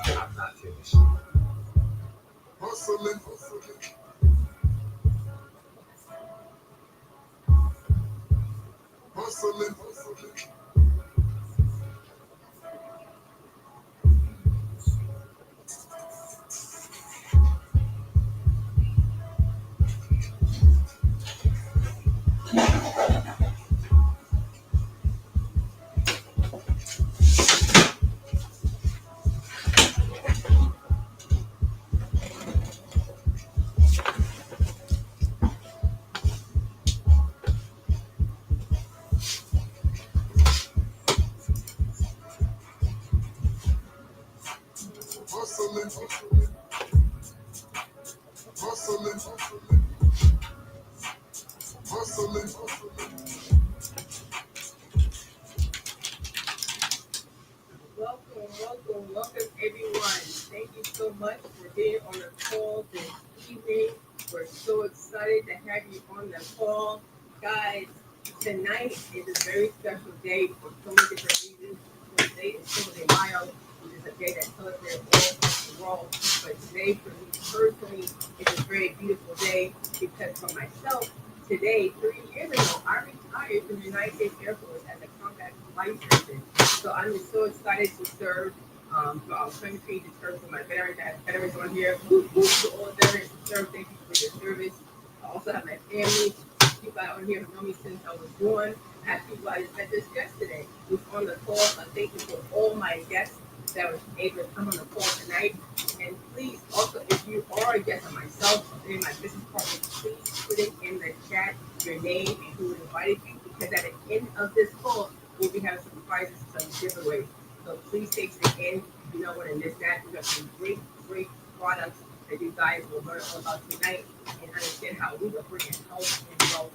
I'm not finished. Welcome, everyone. Thank you so much for being on the call this evening. We're so excited to have you on the call. Guys, tonight is a very special day for so many different reasons. Today is Cinco de Mayo, which is a day that's celebrated all across the world. But today, for me personally, it's a very beautiful day because for myself, today, 3 years ago, I retired from the United States Air Force as a combat flight surgeon. So I'm just so excited to serve for our country, to serve for my veterans. I have veterans on here. To all the veterans to serve, thank you for your service. I also have my family, people out on here who know me since I was born. I have people I just met just yesterday who's on the call. So thank you for all my guests that was able to come on the call tonight. And please, also, if you are a guest of myself or any of my business partners, please put it in the chat, your name and who invited you, because at the end of this call, we'll be having some prizes, some giveaways. So please stay to the end. You don't want to miss that. We have some great products that you guys will learn all about tonight and understand how we will bring health and wealth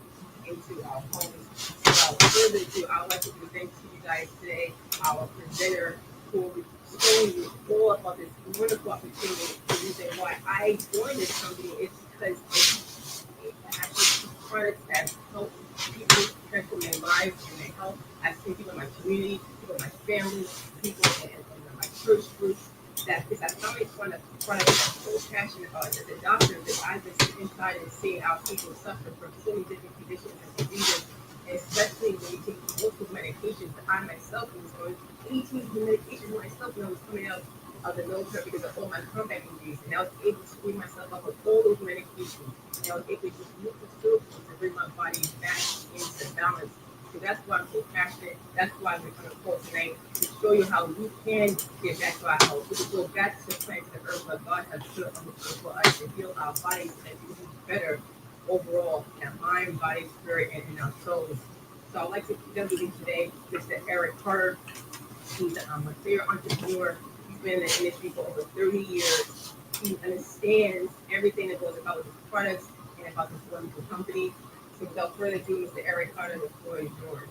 into our homes. Without further ado, I would like to present to you guys today our presenter who will be showing you all about this wonderful opportunity. The reason why I joined this company is because it actually products that help people transform their lives and their health. I've seen people in my community, people in my family, people in my church groups. That is, I found it one of the products I'm so passionate about. As a doctor, that I've been sitting inside and seeing how people suffer from so many different conditions and diseases, and especially when you take multiple medications. I myself was going 18 medications myself when I was coming out of the military because of all my combat injuries, and I was able to free myself up with all those medications, and I was able to just move the circle to bring my body back into balance. So that's why I'm so passionate. That's why we're going to call tonight to show you how we can get back to our health. We can go back to the planet, to the earth, what God has put on the earth for us, and heal our bodies and do better overall in our mind, body, spirit, and in our souls. So I'd like to present with you today Mr. Eric Carter. He's a Ramothea entrepreneur. He's been in the industry for over 30 years. He understands everything that goes about with his products and about this wonderful company. So without further ado, Mr. Eric Carter, the floor is yours.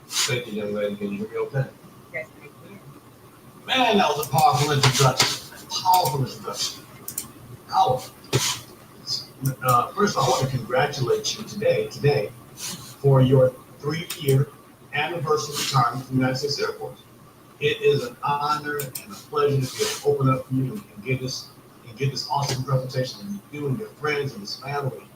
Thank you, young lady. Can you hear me okay? Yes, I can. Man, that was a powerful introduction. Powerful introduction. Powerful. First, I want to congratulate you today, for your 3-year anniversary retirement from the United States Air Force. It is an honor and a pleasure to open up for you and get this awesome presentation and you and your friends and this family,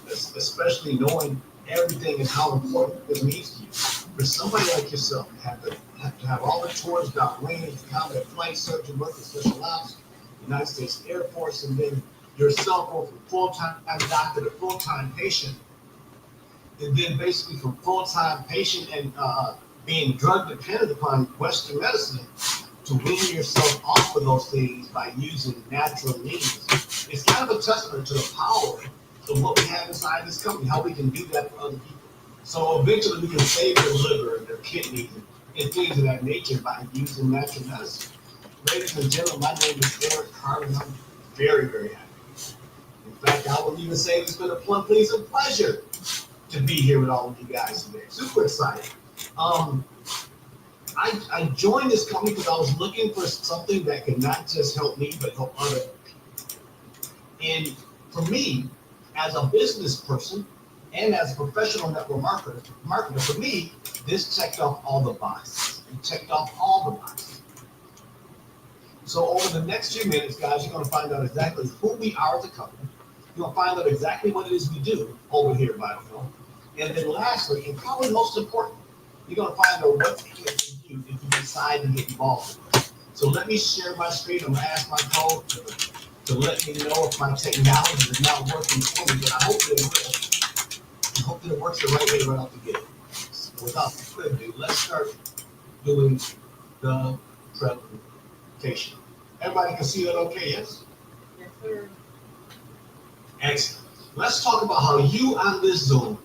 especially knowing everything and how important this means to you. For somebody like yourself to have the to have all the tours about range, combat flight surgeon, work with special ops, United States Air Force, and then yourself go from full-time doctor to full-time patient, and then basically from full-time patient and being drug dependent upon Western medicine to wean yourself off of those things by using natural means. It's kind of a testament to the power of what we have inside this company, how we can do that for other people. So eventually we can save their liver and their kidneys and things of that nature by using natural medicine. Ladies and gentlemen, my name is Eric Carter. I'm very, very happy. In fact, I will even say it's been a pleasant pleasure to be here with all of you guys today. Super excited. I joined this company because I was looking for something that could not just help me, but help other people. And for me, as a business person and as a professional network marketer, for me, this checked off all the boxes. It checked off all the boxes. So over the next few minutes, guys, you're going to find out exactly who we are as a company. You're going to find out exactly what it is we do over here at VitalHealth. And then lastly, and probably most important, you're going to find out what you can do if you decide to get involved with it. So let me share my screen. I'm going to ask my code to let me know if my technology is not working for me, but I hope that it will. I hope that it works the right way right off the gate. So without further ado, let's start doing the presentation. Everybody can see that okay, yes? Yes, sir. Excellent. Let's talk about how you on this Zoom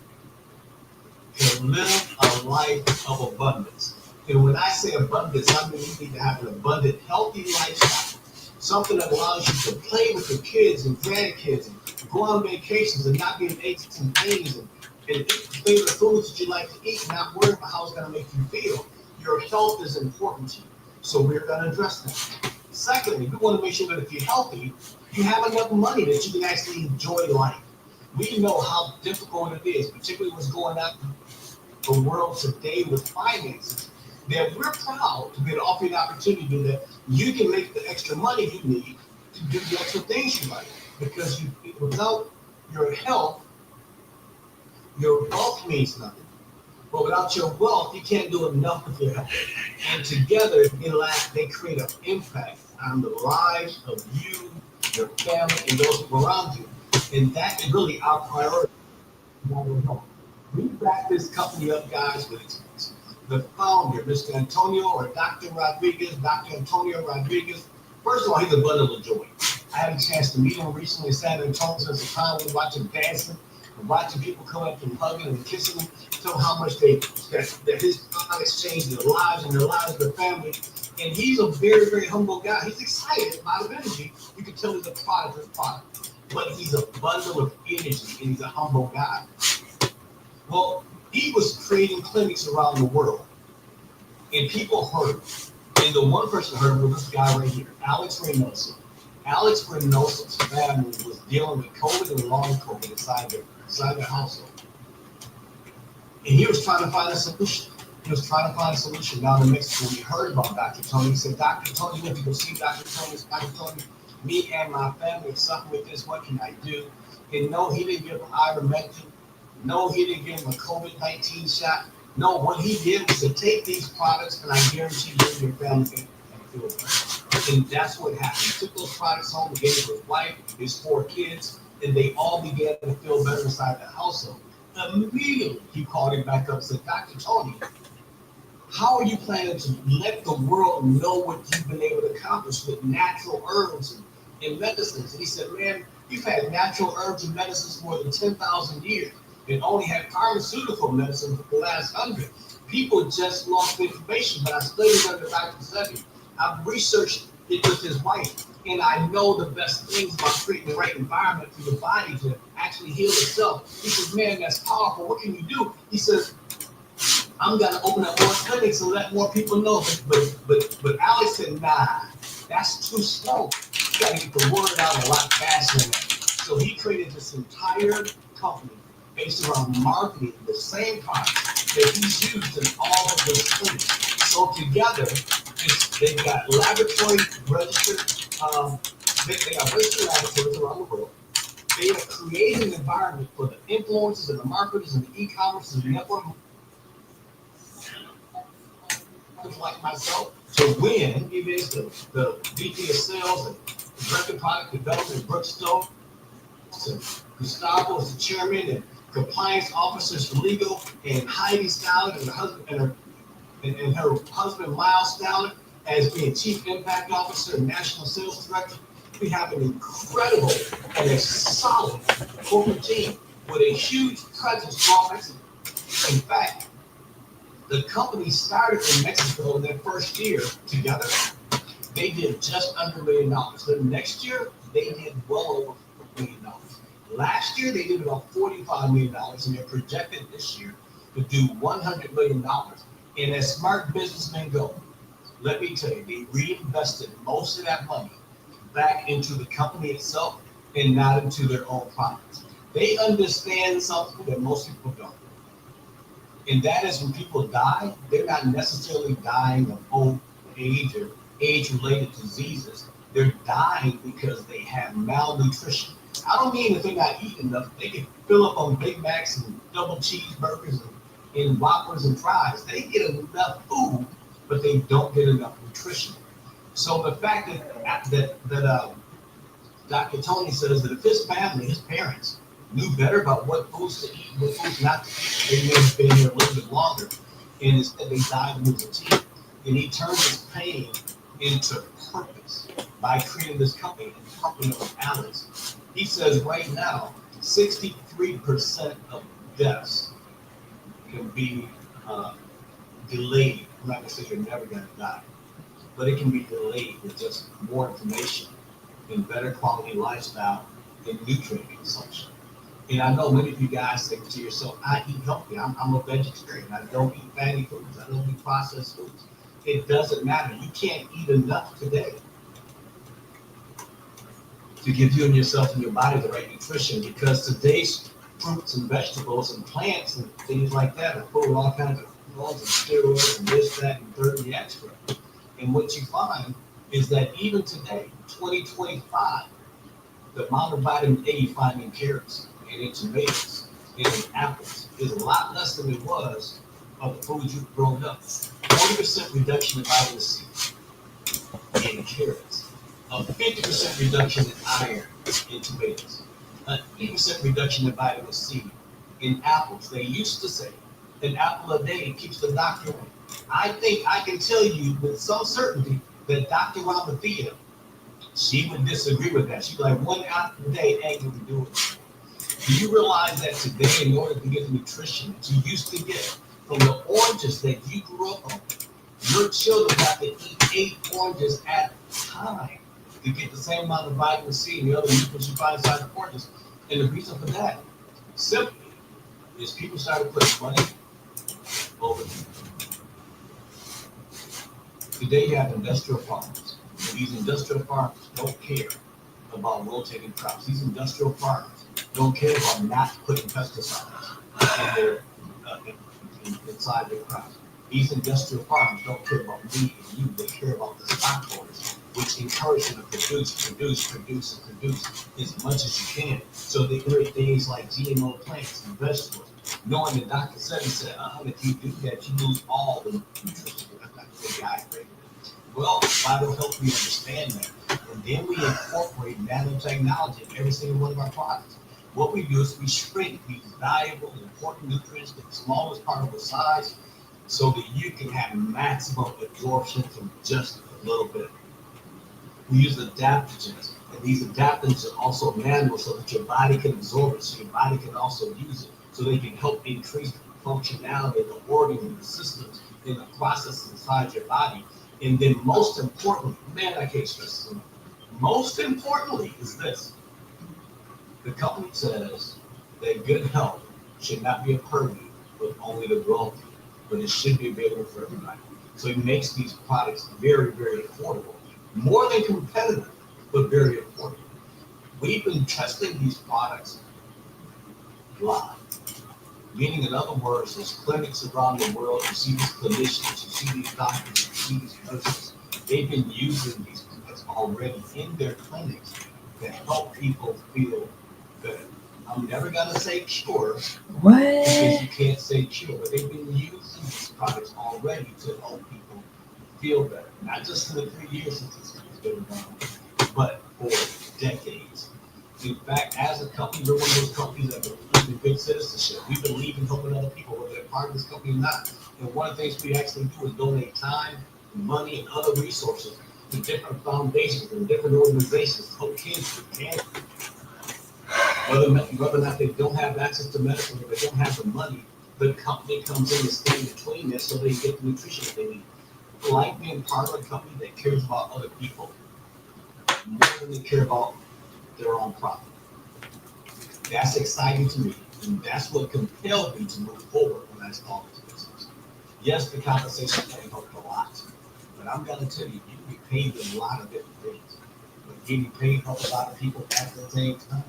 can live a life of abundance. And when I say abundance, I mean you need to have an abundant, healthy lifestyle. Something that allows you to play with your kids and grandkids and go on vacations and not be in aches and pains and eat the favorite foods that you like to eat and not worry about how it's going to make you feel. Your health is important to you. So we're going to address that. Secondly, we want to make sure that if you're healthy, you have enough money that you can actually enjoy life. We know how difficult it is, particularly what's going on in the world today with finances, that we're proud to be able to offer you the opportunity that you can make the extra money you need to do the extra things you like. Because without your health, your wealth means nothing. But without your wealth, you can't do enough with your health. And together, they create an impact on the lives of you, your family, and those people around you. And that is really our priority. We back this company up, guys, with the founder, Mr. Antonio or Dr. Rodriguez, Dr. Antonio Rodriguez. First of all, he's a bundle of joy. I had a chance to meet him recently in San Antonio since the time we watched him dancing and watching people come up and hugging and kissing him, tell him how much that his products changed their lives and the lives of their family. And he's a very, very humble guy. He's excited about energy. You can tell he's a product of product. But he's a bundle of energy and he's a humble guy. Well, he was creating clinics around the world. And people heard him. And the one person heard was this guy right here, Alex Reynoso. Alex Reynoso's family was dealing with COVID and long COVID inside their household. And he was trying to find a solution. He was trying to find a solution down in Mexico. We heard about Dr. Tony. He said, Dr. Tony, you went to go see Dr. Tony. Dr. Tony, me and my family are suffering with this. What can I do? And no, he didn't give him ivermectin. No, he didn't give him a COVID-19 shot. No, what he did was to take these products, and I guarantee you and your family can feel better. And that's what happened. He took those products home, gave it to his wife, his 4 kids, and they all began to feel better inside the household. Immediately, he called him back up and said, Dr. Tony, how are you planning to let the world know what you've been able to accomplish with natural herbs and medicines? And he said, man, you've had natural herbs and medicines for more than 10,000 years and only had pharmaceutical medicine for the last 100. People just lost information, but I studied under Dr. Sebi. I've researched it with his wife, and I know the best things about creating the right environment for your body to actually heal itself. He says, man, that's powerful. What can you do? He says, I'm gonna open up more clinics and let more people know. But Alex said, nah, that's too slow. You gotta get the word out a lot faster than that. So he created this entire company based around marketing the same products that he's used in all of those clinics. So together, they've got laboratory registered, they got registered laboratories around the world. They are creating an environment for the influencers and the marketers and the e-commerce and the network executives like myself to win. He is the VP of Sales and Director of Product Development, Brooke Stokes, and Gustavo is the chairman, and compliance officers for legal, and Heidi Stalin and her husband Miles Stalin as being Chief Impact Officer and National Sales Director. We have an incredible and a solid corporate team with a huge presence throughout Mexico. In fact, the company started in Mexico in their first year together. They did just under $1 million. The next year, they did well over $1 million. Last year, they did about $45 million, and they're projected this year to do $100 million. And as smart businessmen go, let me tell you, they reinvested most of that money back into the company itself and not into their own products. They understand something that most people don't. And that is when people die, they're not necessarily dying of old age or age-related diseases. They're dying because they have malnutrition. I don't mean that they're not eating enough. They can fill up on Big Macs and double cheeseburgers and Whoppers and fries. They get enough food, but they don't get enough nutrition. So the fact that Dr. Tony says that if his family, his parents, knew better about what foods to eat and what foods not to eat, they may have been here a little bit longer. And instead they died with a team. And he turned his pain into purpose by creating this company and pumping up with Alex. He says right now, 63% of deaths can be delayed. I'm not gonna say you're never gonna die, but it can be delayed with just more information and better quality lifestyle and nutrient consumption. And I know many of you guys think to yourself, I eat healthy. I'm a vegetarian. I don't eat fatty foods. I don't eat processed foods. It doesn't matter. You can't eat enough today to give you and yourself and your body the right nutrition, because today's fruits and vegetables and plants and things like that are full of all kinds of hormones and steroids and this, that, and third, and the extra. And what you find is that even today, 2025, the amount of vitamin A you find in carrots and in tomatoes and in apples is a lot less than it was of the foods you've grown up. 40% reduction in vitamin C in carrots, a 50% reduction in iron in tomatoes, an 80% reduction in vitamin C in apples. They used to say an apple a day keeps the doctor away. I think I can tell you with some certainty that Dr. Ramothea, she would disagree with that. She'd be like, one apple a day ain't gonna do it. Do you realize that today, in order to get the nutrition that you used to get from the oranges that you grew up on, your children have to eat 8 oranges at a time to get the same amount of vitamin C and the other nutrients you find inside the oranges? And the reason for that, simply, is people started putting money over people. Today you have industrial farmers, and these industrial farmers don't care about rotating crops. These industrial farmers don't care about not putting pesticides in their, inside their crops. These industrial farmers don't care about me and you. They care about the stockholders, which encourage them to produce as much as you can. So they create things like GMO plants and vegetables, knowing that Dr. Seven said, if you do that, you lose all the nutrition. That's not the guy created it. Well, VitalHealth, we understand that. And then we incorporate nanotechnology in every single one of our products. What we do is we shrink these valuable and important nutrients to the smallest particle size so that you can have maximum absorption from just a little bit. We use adaptogens, and these adaptogens are also manual so that your body can absorb it, so your body can also use it, so they can help increase the functionality of the organs and the systems and the processes inside your body. And then most importantly, man, I can't stress this enough. Most importantly is this. The company says that good health should not be a purview of only the wealthy, but it should be available for everybody. So it makes these products very, very affordable. More than competitive, but very affordable. We've been testing these products live. Meaning, in other words, there's clinics around the world, you see these clinicians, you see these doctors, you see these nurses. They've been using these products already in their clinics to help people feel better. I'm never gonna say cure, because you can't say cure, but they've been using these products already to help people feel better. Not just in the 3 years since it's been around, but for decades. In fact, as a company, we're one of those companies that believe in good citizenship. We believe in helping other people, whether they're part of this company or not. And one of the things we actually do is donate time, money, and other resources to different foundations and different organizations to help kids with cancer. Whether or not they don't have access to medicine or they don't have the money, the company comes in and stands between this so they get the nutrition that they need. I like being part of a company that cares about other people more than they care about their own profit. That's exciting to me, and that's what compelled me to move forward when I started this business. Yes, the compensation plan helped a lot, but I'm going to tell you, you can be paid in a lot of different things. But getting paid help a lot of people at the same time,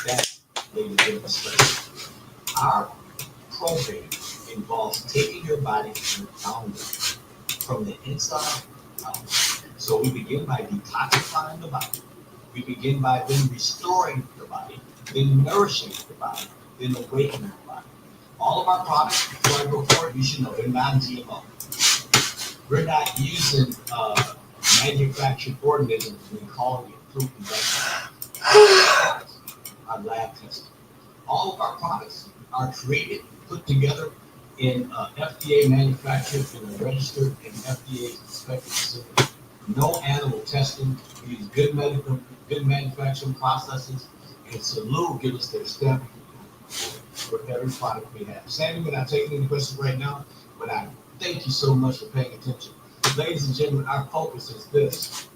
that made a difference. Special. Our program involves taking your body and pounding from the inside out. So we begin by detoxifying the body. We begin by then restoring the body, then nourishing the body, then awakening the body. All of our products, before I go forward, you should know they're non-GMO. We're not using manufactured organisms and calling it fruit and vegetables. Our lab tested. All of our products are created, put together in FDA manufactured in a registered and FDA inspected facility. No animal testing. We use good manufacturing processes, and Salud gives us their stamp for every product we have. Sammy, we're not taking any questions right now, but I thank you so much for paying attention. Ladies and gentlemen, our focus is this.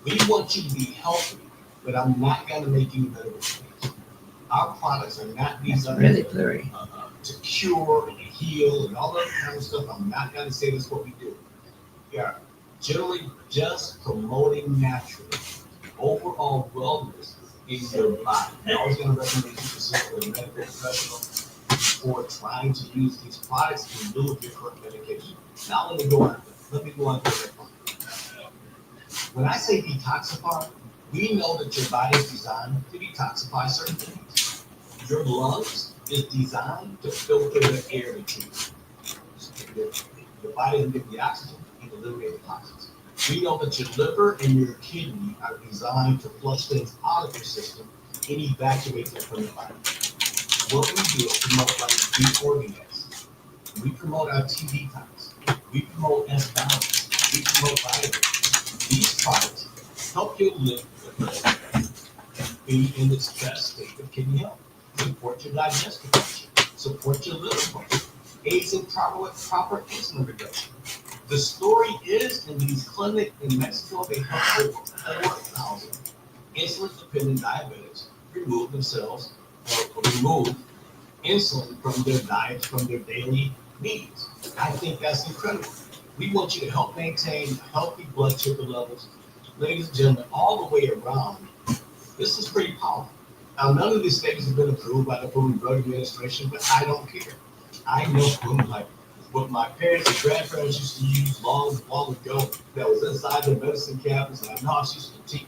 We want you to be healthy, but I'm not going to make you better with things. Our products are not these other Really blurry. To cure and heal and all that kind of stuff. I'm not going to say that's what we do. We are generally just promoting natural overall wellness in your body. I'm always going to recommend you consult with a medical professional before trying to use these products in lieu of your current medication. Now let me go on to the next one. When I say detoxify, we know that your body is designed to detoxify certain things. Your lungs is designed to filter the air that you breathe. Your body doesn't get the oxygen and eliminate the toxins. We know that your liver and your kidney are designed to flush things out of your system and evacuate them from the body. What we do is promote like deep organs. We promote our T detox. We promote S-balance. We promote vitamins. These products help you live be in its best state of kidney health, support your digestive function, support your liver function, aids in proper insulin production. The story is in these clinics in Mexico, they help over 4,000 insulin-dependent diabetics remove themselves or remove insulin from their diets, from their daily needs. I think that's incredible. We want you to help maintain healthy blood sugar levels. Ladies and gentlemen, all the way around, this is pretty powerful. Now, none of these things have been approved by the Food and Drug Administration, but I don't care. I know what my parents and grandparents used to use long ago that was inside their medicine cabinets, and I know how she used to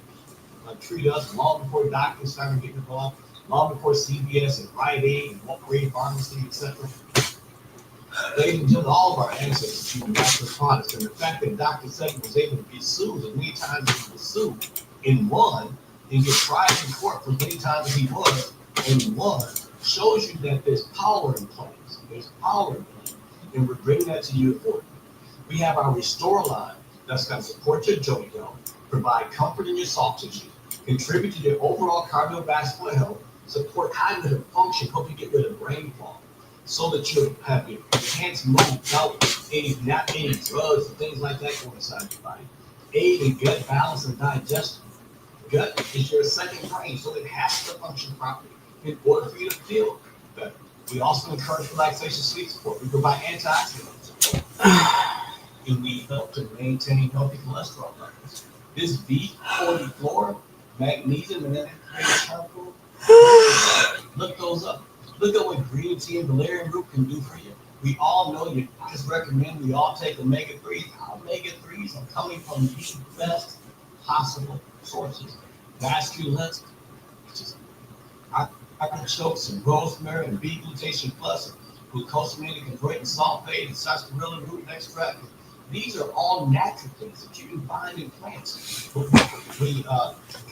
treat us long before doctors started getting involved, long before CVS and Rite Aid and Walgreens Pharmacy, etc. Ladies and gentlemen, all of our ancestors used natural products, and the fact that Dr. Sutton was able to be sued as many times as he was sued and won, and get tried in court for as many times as he was and won, shows you that there's power in place. There's power in place, and we're bringing that to you affordably. We have our Restore line that's going to support your joint health, provide comfort in your soft tissue, contribute to your overall cardiovascular health, support cognitive function, help you get rid of brain fog, so that you have your hands move without not any drugs and things like that going inside your body. Aid in gut balance and digestion. Gut is your second brain, so it has to function properly in order for you to feel better. We also encourage relaxation sleep support. We provide antioxidant support. And we help to maintain healthy cholesterol levels. This B40 flora, magnesium, and then charcoal. Look those up. Look at what green tea and valerian root can do for you. We all know you. I just recommend we all take omega-3s. Omega-3s are coming from the best possible sources. Vascular nuts, which is artichokes and rosemary and bee glutation plus, glucosamine and converting sulfate and sarsaparilla root extract, These are all natural things that you can find in plants. We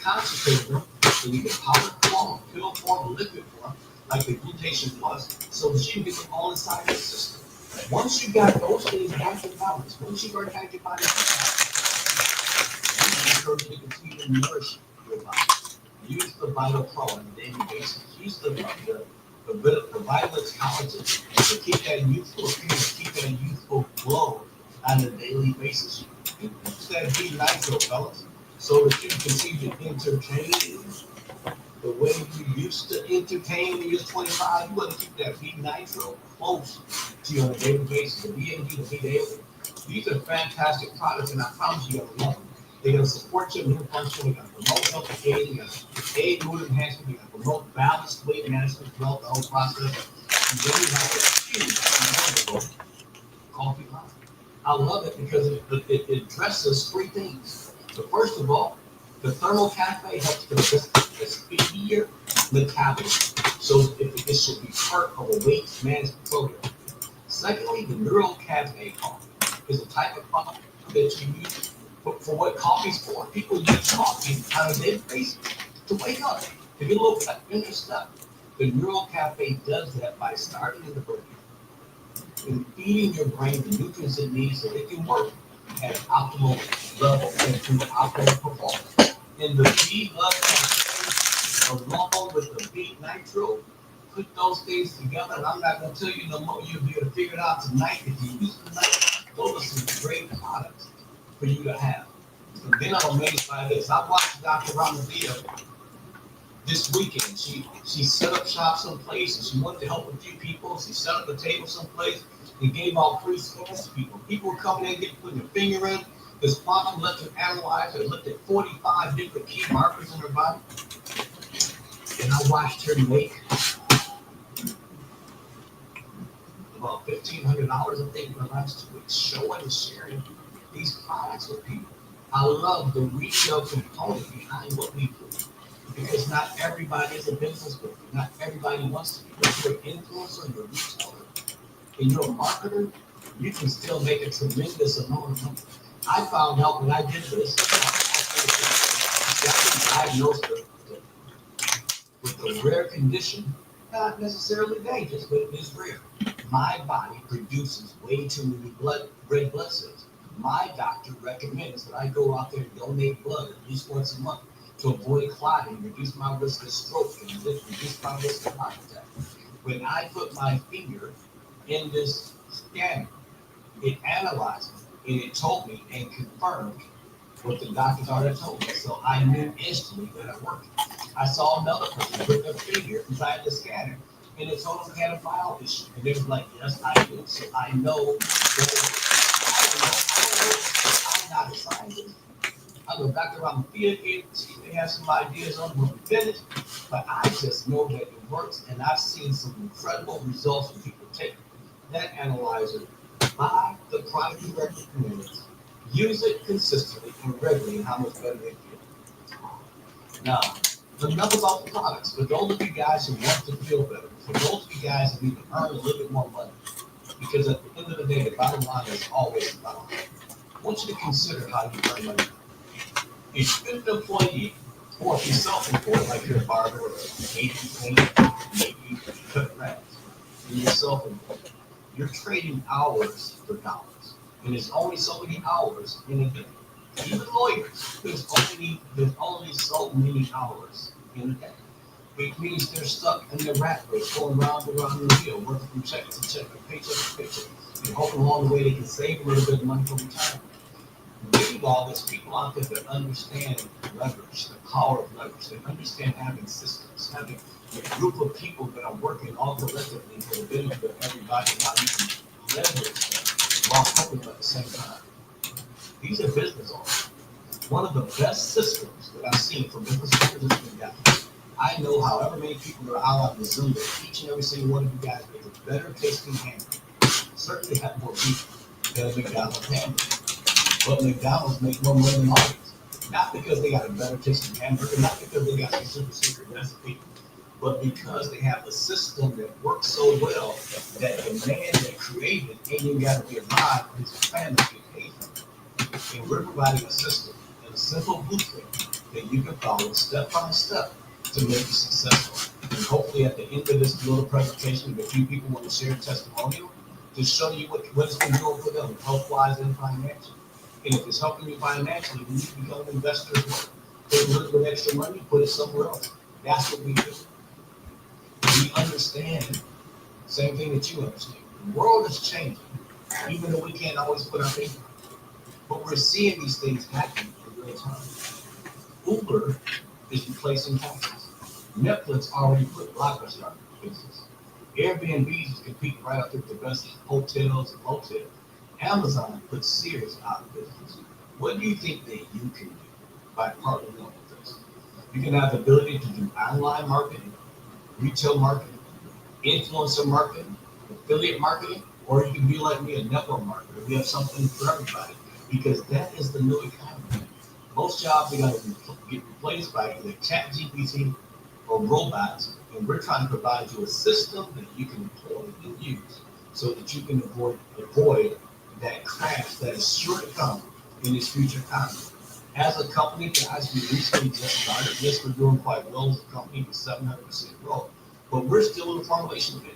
concentrate them in either powder form, pill form, or liquid form, like the glutation plus, so that you can get them all inside your system. Once you got those things back in balance, once you've already had your body, you encourage you to continue to nourish your body. Use the Vital Pro on a daily basis. Use the Vitalix collagen to keep that youthful appeal, keep that youthful glow on a daily basis. Use that B Nitro, fellas, so that you can continue to entertain the way you used to entertain when you was 25. You want to keep that B Nitro close to you on a daily basis. The BAG, the B Daily. These are fantastic products, and I promise you, you're going to love them. They're going to support your immune function. They're going to promote healthy aging. They're going to aid mood enhancement. They're going to promote balanced weight management throughout the whole process. And then you have a huge, wonderful coffee line. I love it because it addresses three things. So first of all, the thermal cafe helps to a speedier metabolism. So it should be part of a weight management program. Secondly, the Neural Cafe coffee is a type of coffee that you use for what coffee's for. People use coffee on a daily basis to wake up, to get a little pep in their step. The Neural Cafe does that by starting in the brain and feeding your brain the nutrients it needs so it can work at an optimal level and to optimal performance. And the B Love Cafe, along with the B Nitro, put those things together, and I'm not going to tell you no more. You'll be able to figure it out tonight. If you use it tonight, those are some great products for you to have. And then I'm amazed by this. I watched Dr. Ramothea this weekend. She set up shop someplace, and she wanted to help a few people. She set up a table someplace and gave out free scans to people. People were coming in, putting their finger in. This quantum electric analyzer looked at 45 different key markers in her body. And I watched her make about $1,500, I think, in the last 2 weeks, showing and sharing these products with people. I love the retail component behind what we do, because not everybody is a business with you. Not everybody wants to be. If you're an influencer, you're a retailer, and you're a marketer, you can still make a tremendous amount of money. I found out when I did this, I was diagnosed with a rare condition, not necessarily dangerous, but it is rare. My body produces way too many red blood cells. My doctor recommends that I go out there and donate blood at least once a month to avoid clotting, reduce my risk of stroke, and reduce my risk of heart attack. When I put my finger in this scanner, it analyzed it, and it told me and confirmed what the doctors already told me. So I knew instantly that it worked. I saw another person put their finger inside the scanner, and it told them they had a bowel issue. And they was like, yes, I do. So I know that I'm not a scientist. I know Dr. Ramothea may have some ideas on when we finish, but I just know that it works, and I've seen some incredible results when people take that analyzer, buy the product you recommend, use it consistently and regularly, and how much better they feel. Now, enough about the products. For those of you guys who want to feel better, for those of you guys who need to earn a little bit more money, because at the end of the day, the bottom line is always the bottom line. I want you to consider how you earn money. If you're an employee, or if you're self-employed, like you're a barber or a painter, maybe you cut grass, and you're self-employed, you're trading hours for dollars. And there's only so many hours in a day. Even lawyers, there's only so many hours in a day. Which means they're stuck in the rat race, going round and round the wheel, working from check to check, paycheck to paycheck, and hoping along the way they can save a little bit of money for retirement. Meanwhile, there's people out there that understand leverage, the power of leverage. They understand having systems, having a group of people that are working all collectively for the benefit of everybody, how you can leverage them while helping them at the same time. These are business owners. One of the best systems that I've seen for business owners is McDonald's. I know however many people are out on the Zoom that each and every single one of you guys make a better tasting hamburger. Certainly have more beef than a McDonald's hamburger. But McDonald's make more money than others. Not because they got a better tasting hamburger, not because they got some super secret recipe, but because they have a system that works so well that the man that created it ain't even got to be alive, his family can pay for it. And we're providing a system and a simple blueprint that you can follow step by step to make you successful. And hopefully at the end of this little presentation, if a few people want to share a testimonial to show you what it's been doing for them, health-wise and financially. And if it's helping you financially, you need to become an investor as well. Take a little bit extra money, put it somewhere else. That's what we do. We understand the same thing that you understand. The world is changing, even though we can't always put our finger on it. But we're seeing these things happen in real time. Uber is replacing taxis. Netflix already put Blockbuster out of business. Airbnb is competing right up with the best hotels and motels. Amazon put Sears out of business. What do you think that you can do by partnering up with this? You can have the ability to do online marketing, retail marketing, influencer marketing, affiliate marketing, or you can be like me, a network marketer. We have something for everybody because that is the new economy. Most jobs are going to get replaced by either ChatGPT or robots, and we're trying to provide you a system that you can employ and use so that you can avoid that crash that is sure to come in this future economy. As a company, guys, we recently just started. Yes, we're doing quite well as a company with 700% growth, but we're still in the formulation phase.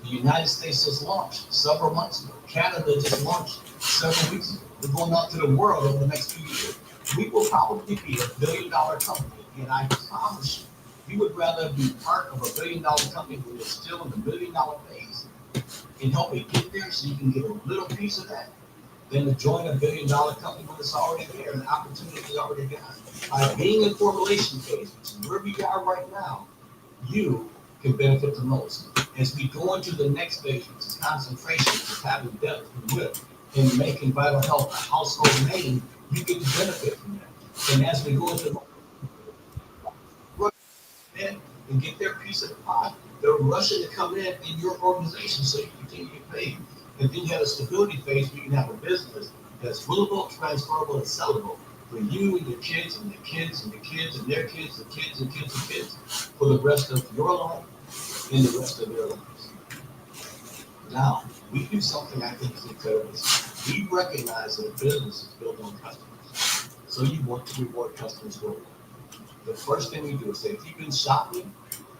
The United States just launched several months ago. Canada just launched several weeks ago. We're going out to the world over the next few years. We will probably be $1 billion company, and I promise you, you would rather be part of $1 billion company when you're still in the $1 million phase and help it get there so you can get a little piece of that than to join $1 billion company when it's already there and the opportunity is already gone. By being in formulation phase, which is where we are right now, you can benefit the most. As we go into the next phase, which is concentration, which is having depth and width, and making VitalHealth a household name, you get to benefit from that. And as we go into and get their piece of the pie, they're rushing to come in your organization so you continue to get paid. And then you have a stability phase where you can have a business that's willable, transferable, and sellable for you and your kids and your kids and your kids and their kids and kids and kids and kids for the rest of your life and the rest of their lives. Now, we do something I think is incredible. We recognize that a business is built on customers. So you want to reward customers worldwide. The first thing we do is say, if you've been shopping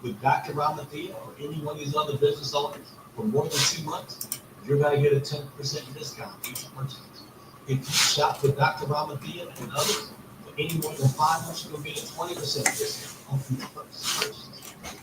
with Dr. Ramothea or any one of these other business owners for more than 2 months, you're going to get a 10% discount each purchase. If you shop with Dr. Ramothea and others for any more than 5 months, you're going to get a 20% discount on each purchase.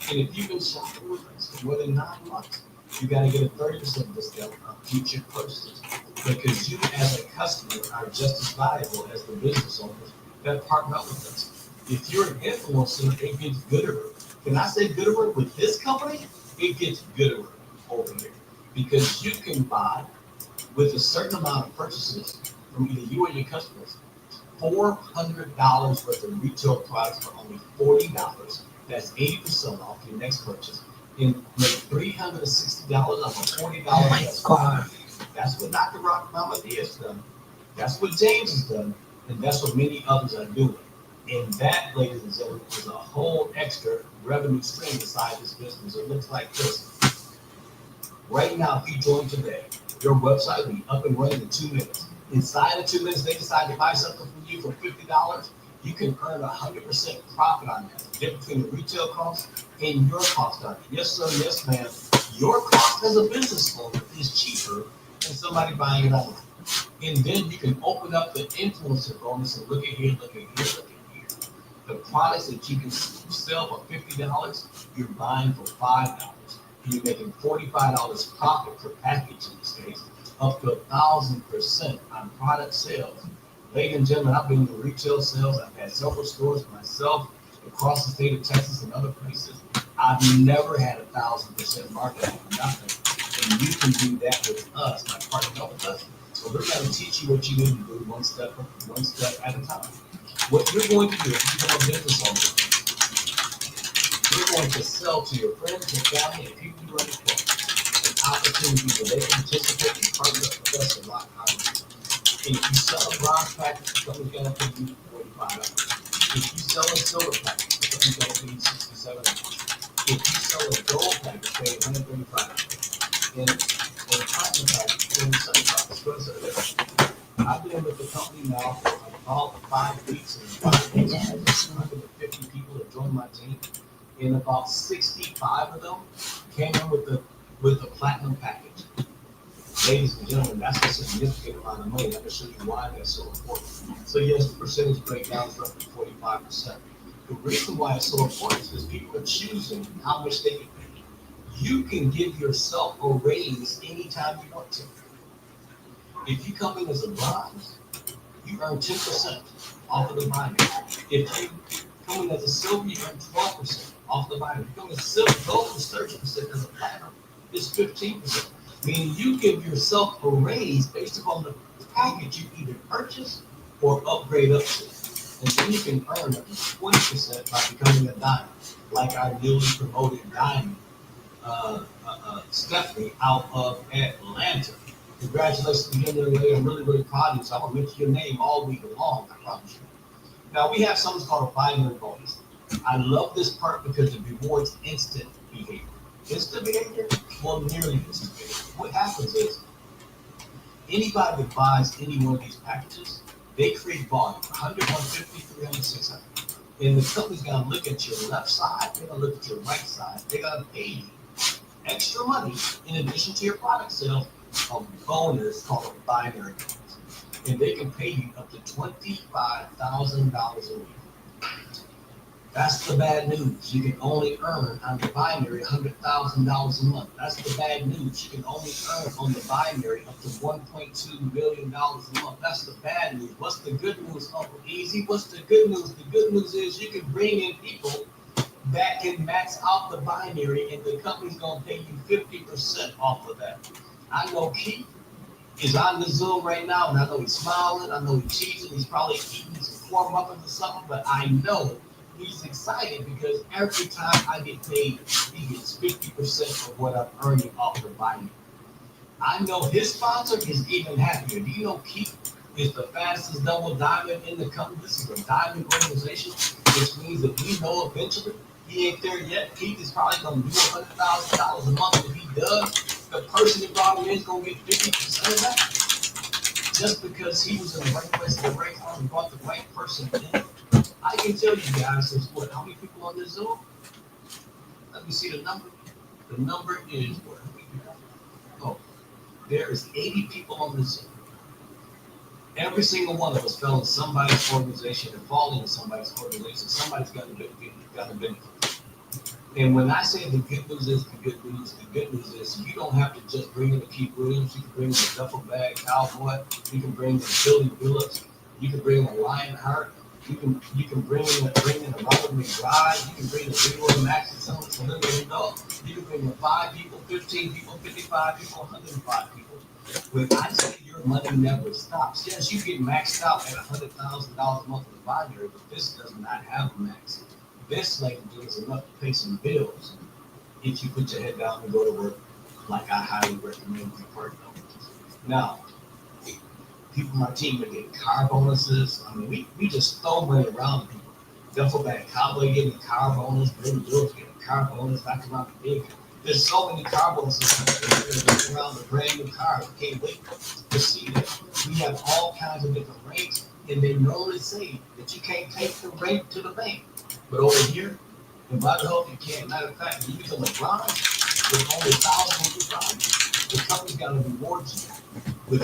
And if you've been shopping with us for more than 9 months, you got to get a 30% discount on future purchases because you as a customer are just as valuable as the business owners that partner up with us. If you're an influencer, it gets gooder. Can I say gooder with this company? It gets gooder over here because you can buy with a certain amount of purchases from either you or your customers, $400 worth of retail products for only $40. That's 80% off your next purchase. And make $360 off a $40 investment. That's what Dr. Ramothea has done. That's what James has done. And that's what many others are doing. And that, ladies and gentlemen, is a whole extra revenue stream beside this business. It looks like this. Right now, if you join today, your website will be up and running in 2 minutes. Inside of 2 minutes, they decide to buy something from you for $50. You can earn 100% profit on that. The difference between the retail cost and your cost on it. Yes, sir. Yes, ma'am. Your cost as a business owner is cheaper than somebody buying it online. And then you can open up the influencer bonus and look at here, look at here, look at here. The products that you can sell for $50, you're buying for $5. And you're making $45 profit per package in this case, up to 1,000% on product sales. Ladies and gentlemen, I've been in retail sales. I've had several stores myself across the state of Texas and other places. I've never had 1,000% market on nothing. And you can do that with us by partnering up with us. So we're going to teach you what you need to do one step at a time. What you're going to do if you become a business owner, you're going to sell to your friends and family and people you run across an opportunity where they can participate and partner up with us a lot higher. And if you sell a bronze package, the company's going to pay you $45. If you sell a silver package, the company's going to pay you $67. If you sell a gold package, pay $135. And a platinum package, $275. I've been with the company now for about 5 weeks, and 5 weeks, 150 people have joined my team, and about 65 of them came in with the platinum package. Ladies and gentlemen, that's a significant amount of money. I'm gonna show you why that's so important. So yes, the percentage breakdown is roughly 45%. The reason why it's so important is because people are choosing how much they can pay. You can give yourself a raise anytime you want to. If you come in as a bronze, you earn 10% off of the binary. If you come in as a silver, you earn 12% off the binary. If you come in as silver, gold is 30%, as a platinum, it's 15%. Meaning you give yourself a raise based upon the package you either purchase or upgrade up to. And then you can earn up to 20% by becoming a diamond, like our newly promoted diamond, Stephanie out of Atlanta. Congratulations again, young lady. I'm really, really proud of you. So I'm gonna mention your name all week long, I promise you. Now we have something called a binary bonus. I love this part because it rewards instant behavior. Instant behavior? Well, nearly instant behavior. What happens is anybody that buys any one of these packages, they create volume, 100, 150, 300, 600. And the company's gonna look at your left side, they're gonna look at your right side, they're gonna pay you extra money in addition to your product sales, a bonus called a binary bonus. And they can pay you up to $25,000 a week. That's the bad news. You can only earn on the binary $100,000 a month. That's the bad news. You can only earn on the binary up to $1.2 million a month. That's the bad news. What's the good news, Uncle Easy? What's the good news? The good news is you can bring in people that can max out the binary, and the company's gonna pay you 50% off of that. I know Keith is on the Zoom right now, and I know he's smiling. I know he's cheesing. He's probably eating some corn muffins or something, but I know he's excited because every time I get paid, he gets 50% of what I'm earning off the binary. I know his sponsor is even happier. Do you know Keith is the fastest double diamond in the company? This is a diamond organization, which means that we know eventually he ain't there yet. Keith is probably going to do $100,000 a month. If he does, the person that brought him in is going to get 50% of that, just because he was in the right place at the right time and brought the right person in. I can tell you guys, there's what, how many people on this Zoom? Let me see the number. The number is what? Oh, there is 80 people on this Zoom. Every single one of us fell in somebody's organization and fall into somebody's organization. Somebody's got to benefit. And when I say the good news is the good news is you don't have to just bring in the Keith Williams. You can bring in the duffel bag cowboy. You can bring in Billy Phillips. You can bring in Lionheart. You can bring in a Robert McBride. You can bring in Leroy Max and some You can bring in 5 people, 15 people, 55 people, 105 people. When I say your money never stops, yes, you get maxed out at $100,000 a month in the binary, but this does not have a max. This like is enough to pay some bills if you put your head down and go to work, like I highly recommend you partner. Now, people on my team are getting car bonuses. I mean, we just throw money around people. Duffel bag cowboy getting a car bonus, Billy Phillips getting a car bonus, Dr. Ron Big. There's so many car bonuses around the brand new cars. I can't wait to see that. We have all kinds of different rates, and they normally say that you can't take the rate to the bank. But over here, in VitalHealth, you can't. Matter of fact, when you become a bronze, with only $1,000 the company's got to reward you with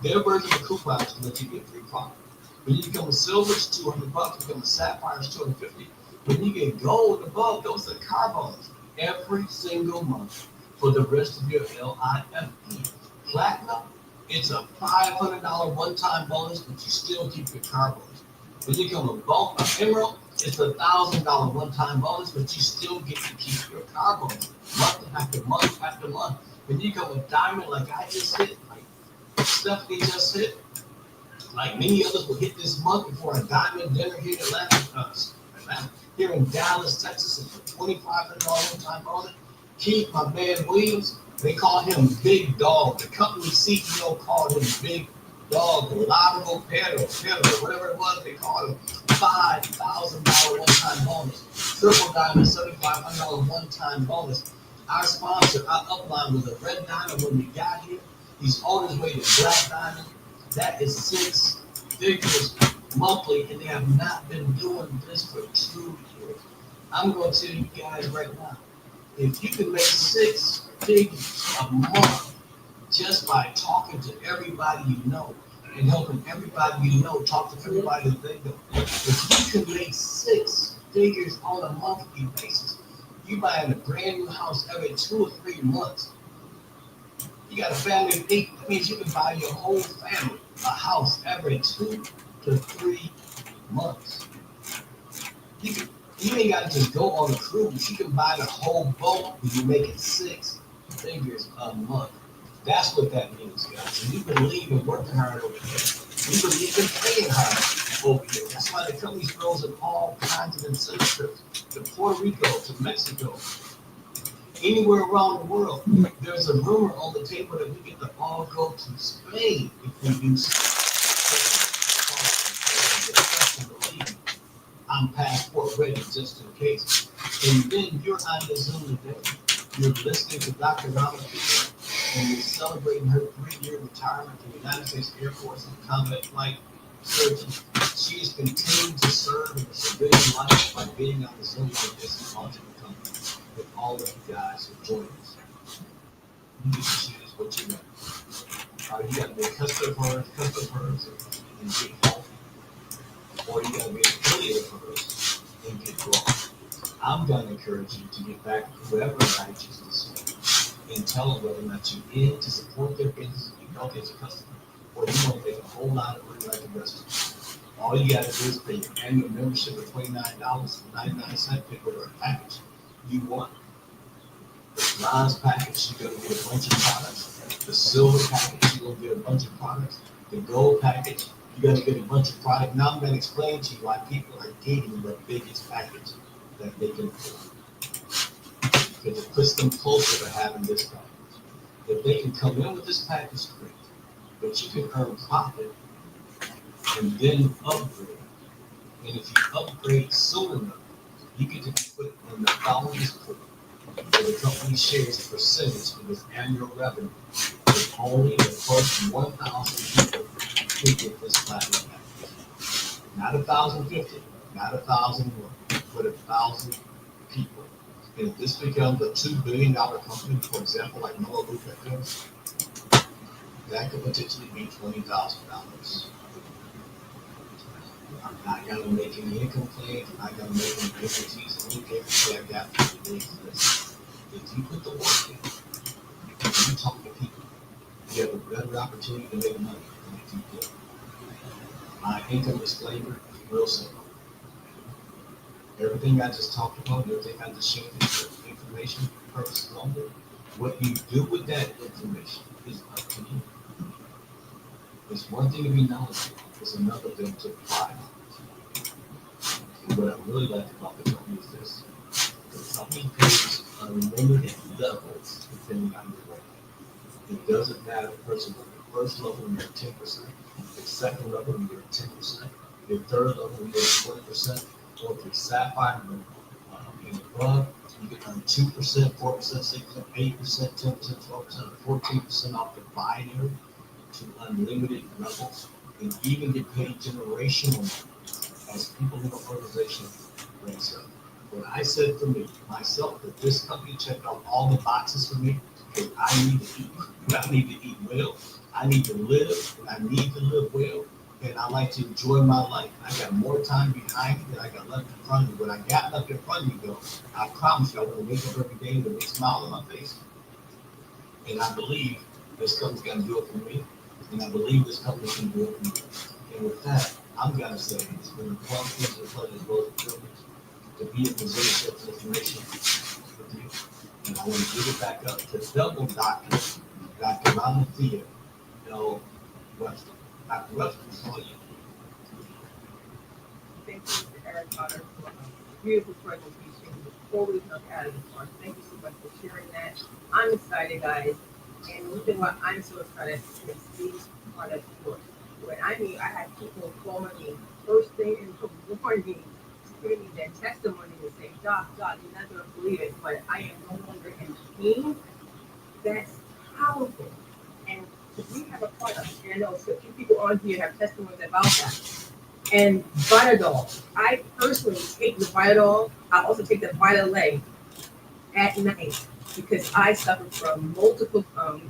their version of coupons to let you get free product. When you become a silver, it's $200. Become a sapphire, it's $250. When you get gold above, those are car bonus every single month for the rest of your LIFE. Platinum, it's a $500 one-time bonus, but you still keep your car bonus. When you become an emerald, it's a $1,000 one-time bonus, but you still get to keep your car bonus month after month after month. When you become a diamond, like I just hit, like Stephanie just hit, like many others will hit this month before a diamond dinner here in Atlanta, here in Dallas, Texas, it's a $2,500 one-time bonus. Keith, my man Williams, they call him Big Dog. The company CEO called him Big Dog, Lateral Pedal, whatever it was, they called him $5,000 one-time bonus. Triple Diamond, $7,500 one-time bonus. Our sponsor, our upline, was a red diamond when we got here. He's on his way to black diamond. That is 6 figures monthly, and they have not been doing this for 2 years. I'm going to tell you guys right now, if you can make 6 figures a month just by talking to everybody you know and helping everybody you know talk to everybody that they know, if you can make 6 figures on a monthly basis, you buying a brand new house every 2 or 3 months. You got a family of 8. That means you can buy your whole family a house every 2 to 3 months. You can, you ain't got to just go on a cruise. You can buy the whole boat and you make it 6 figures a month. That's what that means, guys. And you believe in working hard over here. You believe in playing hard over here. That's why the company throws in all kinds of incentive trips to Puerto Rico, to Mexico, anywhere around the world. There's a rumor on the table that we get to all go to Spain if we do something. I'm passport ready just in case. And then you're on the Zoom today. You're listening to Dr. Ramothea, and you're celebrating her 3-year retirement from the United States Air Force and combat flight surgeon. She is continuing to serve in the civilian life by being on the Zoom with this ultimate company with all of you guys who join us. You get to choose what you want. You got to be a customer and get healthy, or you got to be an affiliate of hers and get growth. I'm going to encourage you to get back to whoever invited you to this meeting and tell them whether or not you're in to support their business and be healthy as a customer, or you want to make a whole lot of money like the rest of us. All you got to do is pay your annual membership of $29.99, pick whatever package you want. The bronze package, you're going to get a bunch of products. The silver package, you're going to get a bunch of products. The gold package, you're going to get a bunch of products. Now I'm going to explain to you why people are getting the biggest package that they can afford. Because it puts them closer to having this package. If they can come in with this package, great. But you can earn profit and then upgrade. And if you upgrade soon enough, you get to be put in the founders pool, where the company shares a percentage of its annual revenue. With only the first 1,000 people who get this platinum package. Not 1,050, not 1,001, but 1,000 people. And if this becomes a $2 billion company, for example, like Noah Luca does, that could potentially be $20,000. I'm not going to make any income claims. I'm not going to make any guarantees. And you can't say I got 50 days of this. If you put the work in, if you talk to people, you have a better opportunity to make money than if you do. My income disclaimer is real simple. Everything I just talked about, everything I just shared is information purpose only. What you do with that information is up to you. It's one thing to be knowledgeable, it's another thing to apply knowledge. And what I really like about the company is this. The company pays unlimited levels depending on your rank. It doesn't matter, person, the first level you're at 10%, the second level you're at 10%, the third level you're at 20%, or if you're sapphire and above, you can earn 2%, 4%, 6%, 8%, 10%, 12%, or 14% off the binary to unlimited levels, and even get paid generational as people in the organization raise up. When I said for me, myself, that this company checked off all the boxes for me, because I need to eat. I need to eat well. I need to live, and I need to live well. And I like to enjoy my life. I got more time behind me than I got left in front of me. What I got left in front of me, though, I promise you, I want to wake up every day with a big smile on my face. And I believe this company's going to do it for me. And I believe this company can do it for you. And with that, I'm going to say it's been a pleasure, as well as a privilege to be in position of information with you. And I want to give it back up to double Dr. Ramothea, Webster. Dr. Webster, it's all you. Thank you, Mr. Eric Potter, for a beautiful presentation. Before we come out of the park, thank you so much for sharing that. I'm excited, guys. And the reason why I'm so excited is these products work. When I had people calling me first thing in the morning to give me that testimony and say, Doc, you're not going to believe it, but I am no longer in pain. That's powerful. And we have a product, and I know so few people on here have testimonies about that. And Vitadol, I personally take the Vitadol. I also take the Vital at night because I suffer from multiple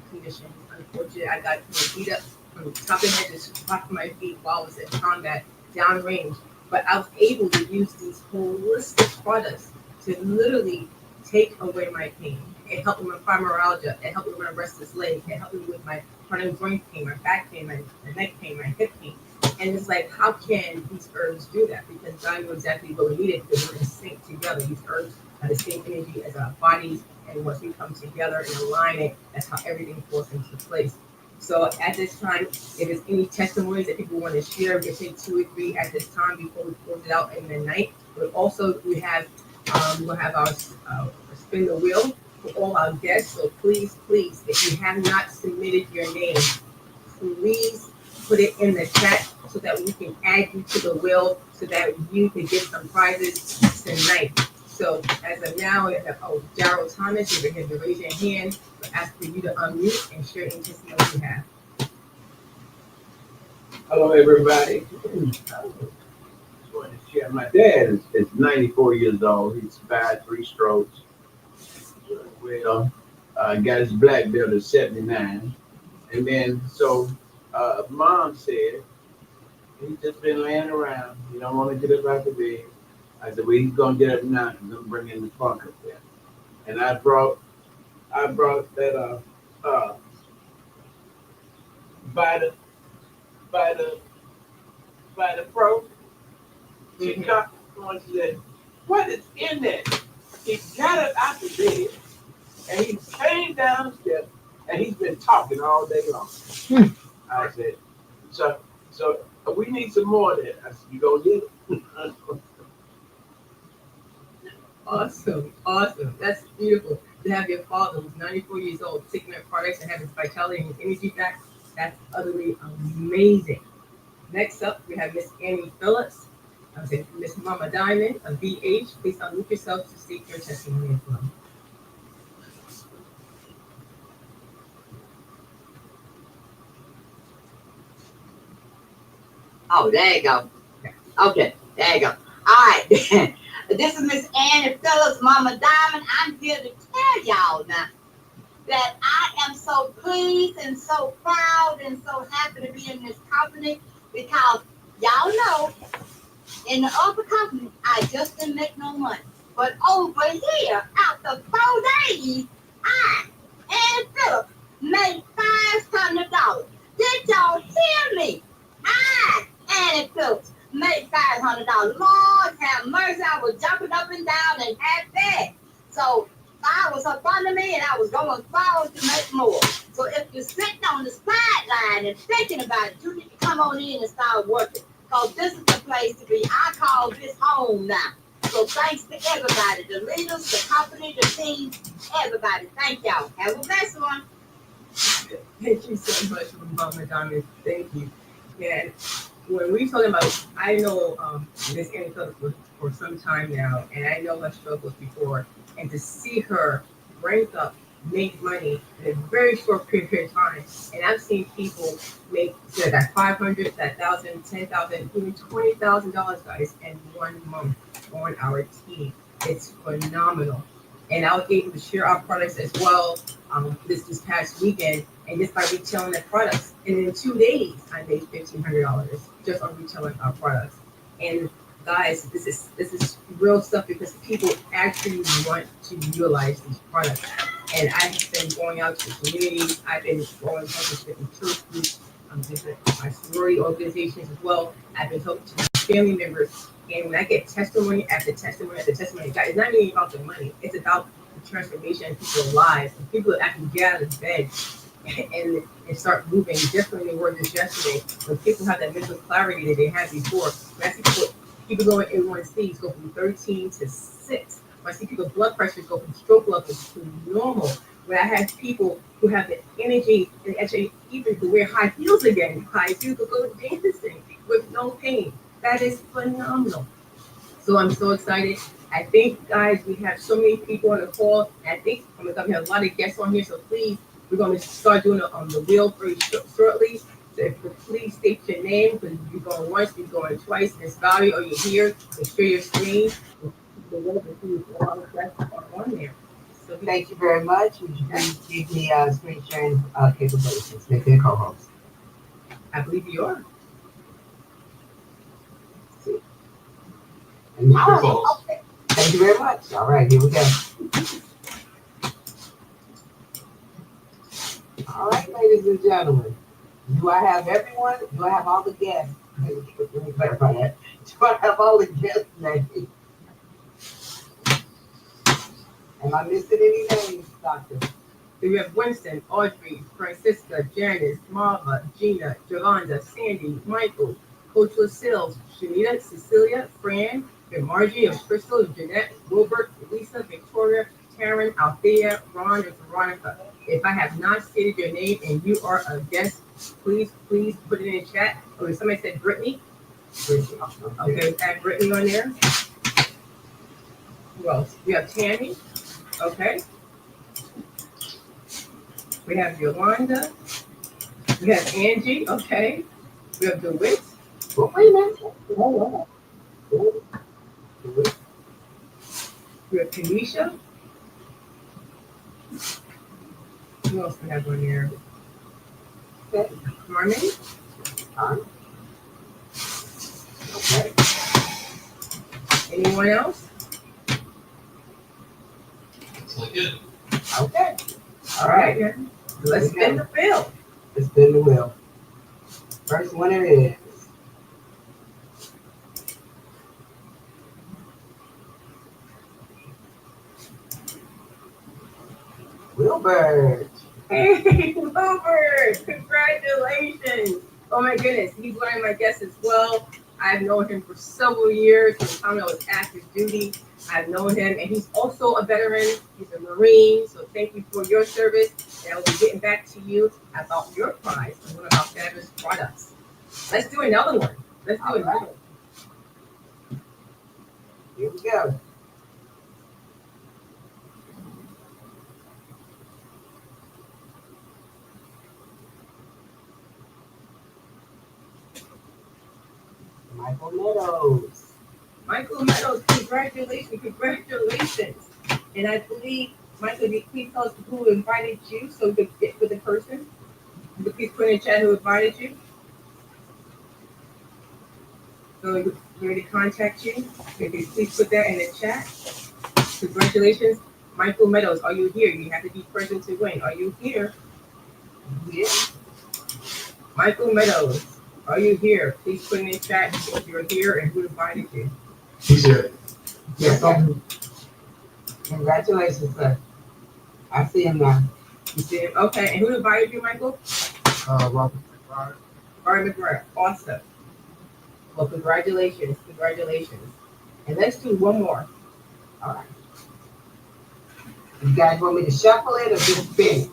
conditions. Unfortunately, I got beat up from the top of the head to the top of my feet while I was in combat downrange. But I was able to use these holistic products to literally take away my pain. It helped me with fibromyalgia. It helped me with my restless leg. It helped me with my chronic joint pain, my back pain, my neck pain, my hip pain. And it's like, how can these herbs do that? Because God knew exactly what we needed because we're in sync together. These herbs have the same energy as our bodies, and once we come together and align it, that's how everything falls into place. So at this time, if there's any testimonies that people want to share, we can say 2 or 3 at this time before we close it out in the night. But also we'll have our spin the wheel for all our guests. So please, please, if you have not submitted your name, please put it in the chat so that we can add you to the wheel so that you can get some prizes tonight. So as of now, we have Gerald Thomas, you can raise your hand. We'll ask for you to unmute and share any testimony you have. Hello, everybody. I want to share. My dad is 94 years old. He survived 3 strokes. Well, got his black belt at 79. And then, Mom said, he's just been laying around. He don't want to get up out the bed. I said, well, he's going to get up now because I'm bringing the trunk up there. And I brought that, Vita Pro. She got on and said, what is in there? He got it out the bed and he came down the steps and he's been talking all day long. I said, so we need some more of that. I said, you gonna get it? Awesome. That's beautiful to have your father who's 94 years old taking their products and having his vitality and his energy back. That's utterly amazing. Next up, we have Miss Annie Phillips. I said Miss Mama Diamond of BH. Please unmute yourself to state your testimony as well. Oh, there you go. Okay, there you go. All right. This is Miss Annie Phillips, Mama Diamond. I'm here to tell y'all now that I am so pleased and so proud and so happy to be in this company because y'all know in the other company, I just didn't make no money. But over here, after 4 days, I, Annie Phillips, made $500. Did y'all hear me? I, Annie Phillips, made $500. Lord have mercy, I was jumping up and down and happy. So I was up under me and I was going forward to make more. So if you're sitting on the sideline and thinking about it, you need to come on in and start working. Because this is the place to be. I call this home now. So thanks to everybody, the leaders, the company, the team, everybody. Thank y'all. Have a blessed one. Thank you so much, Mama Diamond. Thank you. And when we're talking about, I know Miss Annie Phillips for some time now, and I know her struggles before, and to see her rank up, make money in a very short period of time, and I've seen people make that $500, that $1,000, $10,000, even $20,000, guys, in 1 month on our team. It's phenomenal. And I was able to share our products as well this past weekend, and just by retailing the products. And in 2 days, I made $1,500 just on retailing our products. And guys, this is real stuff because people actually want to utilize these products. And I've been going out to the communities. I've been going to different church groups, different my sorority organizations as well. I've been talking to my family members. And when I get testimony after testimony after testimony, guys, it's not even about the money. It's about the transformation in people's lives. And people actually get out of bed and start moving differently than they were just yesterday. When people have that mental clarity that they had before. When I see people going A1Cs go from 13 to 6. When I see people's blood pressures go from stroke levels to normal. When I have people who have the energy and actually even to wear high heels again, high heels to go dancing with no pain. That is phenomenal. So I'm so excited. I think, guys, we have so many people on the call. I think I'm going to have a lot of guests on here. So please We're going to start doing the wheel very shortly. So if you could please state your name, because you're going once, you're going twice. Miss Valerie, are you here? To share your screen. The web and see if all the guests are on there. So we Thank you very much. Would you please give me screen sharing capabilities? Make me a co-host. I believe you are. And Your calls. okay. Thank you very much. All right, here we go. All right, ladies and gentlemen. Do I have everyone? Do I have all the guests? Let me clarify that. Do I have all the guests names? Am I missing any names, Doctor? So we have Winston, Audrey, Francisca, Janice, Marva, Gina, Yolanda, Sandy, Michael, Coach Lucille, Shanita, Cecilia, Fran, and Margie, and Crystal, Jeanette, Wilbert, Lisa, Victoria, Karen, Althea, Ron, and Veronica. If I have not stated your name and you are a guest, please put it in the chat. Okay, somebody said Brittany. Okay, add Brittany on there. Who else? We have Tammy. Okay. We have Yolanda. We have Angie. Okay. We have DeWitt. Well, wait a minute. We have Tanisha. Who else we have on here? Okay. Carmen. Okay. Anyone else? Looks like it. Okay. All right, then. Let's spin the wheel. Let's spin the wheel. First winner is Wilbert. Hey, Wilbert! Congratulations! Oh my goodness, he's one of my guests as well. I've known him for several years. From the time I was active duty, I've known him, and he's also a veteran. He's a Marine, so thank you for your service. And I will be getting back to you about your prize and one of our fabulous products. Let's do another one. Let's do another one. Here we go. Michael Meadows. Michael Meadows, congratulations. And I believe, Michael, can you please tell us who invited you so we could get with the person? Could you please put in the chat who invited you? So we're ready to contact you. Could you please put that in the chat? Congratulations. Michael Meadows, are you here? You have to be present to win. Are you here? Yeah. Michael Meadows, are you here? Please put in the chat if you're here and who invited you. He's here. Yes. Congratulations, sir. I see him now. You see him? Okay, and who invited you, Michael? Robert. Barry McGrath. Awesome. Well, congratulations. And let's do one more. All right. You guys want me to shuffle it or just spin it?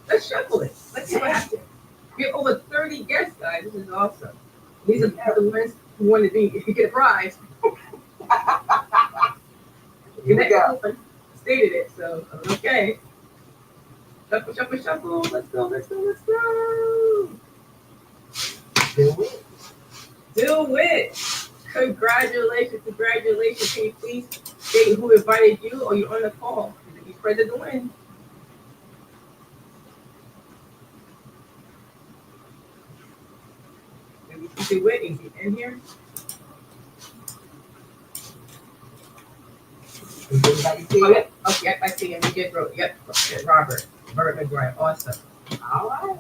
Let's shuffle it. Let's see what happens. We have over 30 guests, guys. This is awesome. These are the ones who want to be, if you get a prize. Here we go. Stated it, so okay. Shuffle. Let's go. Do it. Congratulations. Can you please state who invited you or you're on the call? You're present to win. Maybe you see Whit, is he in here? Does anybody see Oh, it? yep. Oh, yep, I see him. He just wrote, yep, Robert McGrath. Awesome. All right.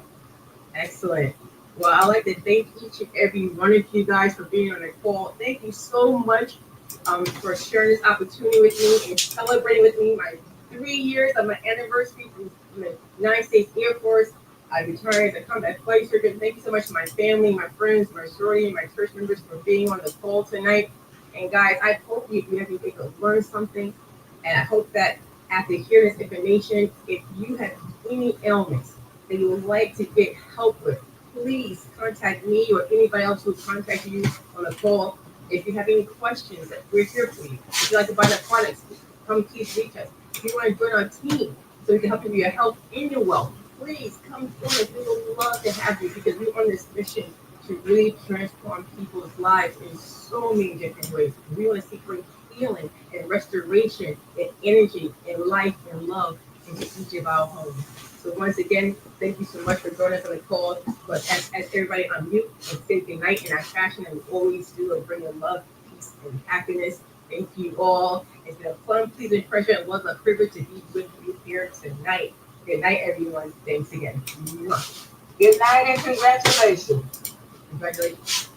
Excellent. Well, I'd like to thank each and every one of you guys for being on the call. Thank you so much for sharing this opportunity with me and celebrating with me my 3 years of my anniversary from the United States Air Force. I retired as a combat flight surgeon. Thank you so much to my family, my friends, my sorority, my church members for being on the call tonight. And guys, I hope you can learn something. And I hope that after hearing this information, if you have any ailments that you would like to get help with, please contact me or anybody else who contacted you on the call. If you have any questions, we're here for you. If you'd like to buy the products, come please reach us. If you want to join our team, so we can help you with your health and your wealth. Please come join us. We would love to have you because we're on this mission to really transform people's lives in so many different ways. We want to see great healing and restoration and energy and life and love into each of our homes. So once again, thank you so much for joining us on the call. But as everybody unmute and say good night in our fashion that we always do and bring in love, peace, and happiness. Thank you all. It's been a fun, pleasing pleasure. It was a privilege to be with you here tonight. Good night, everyone. Thanks again. Good night and congratulations. Congratulations.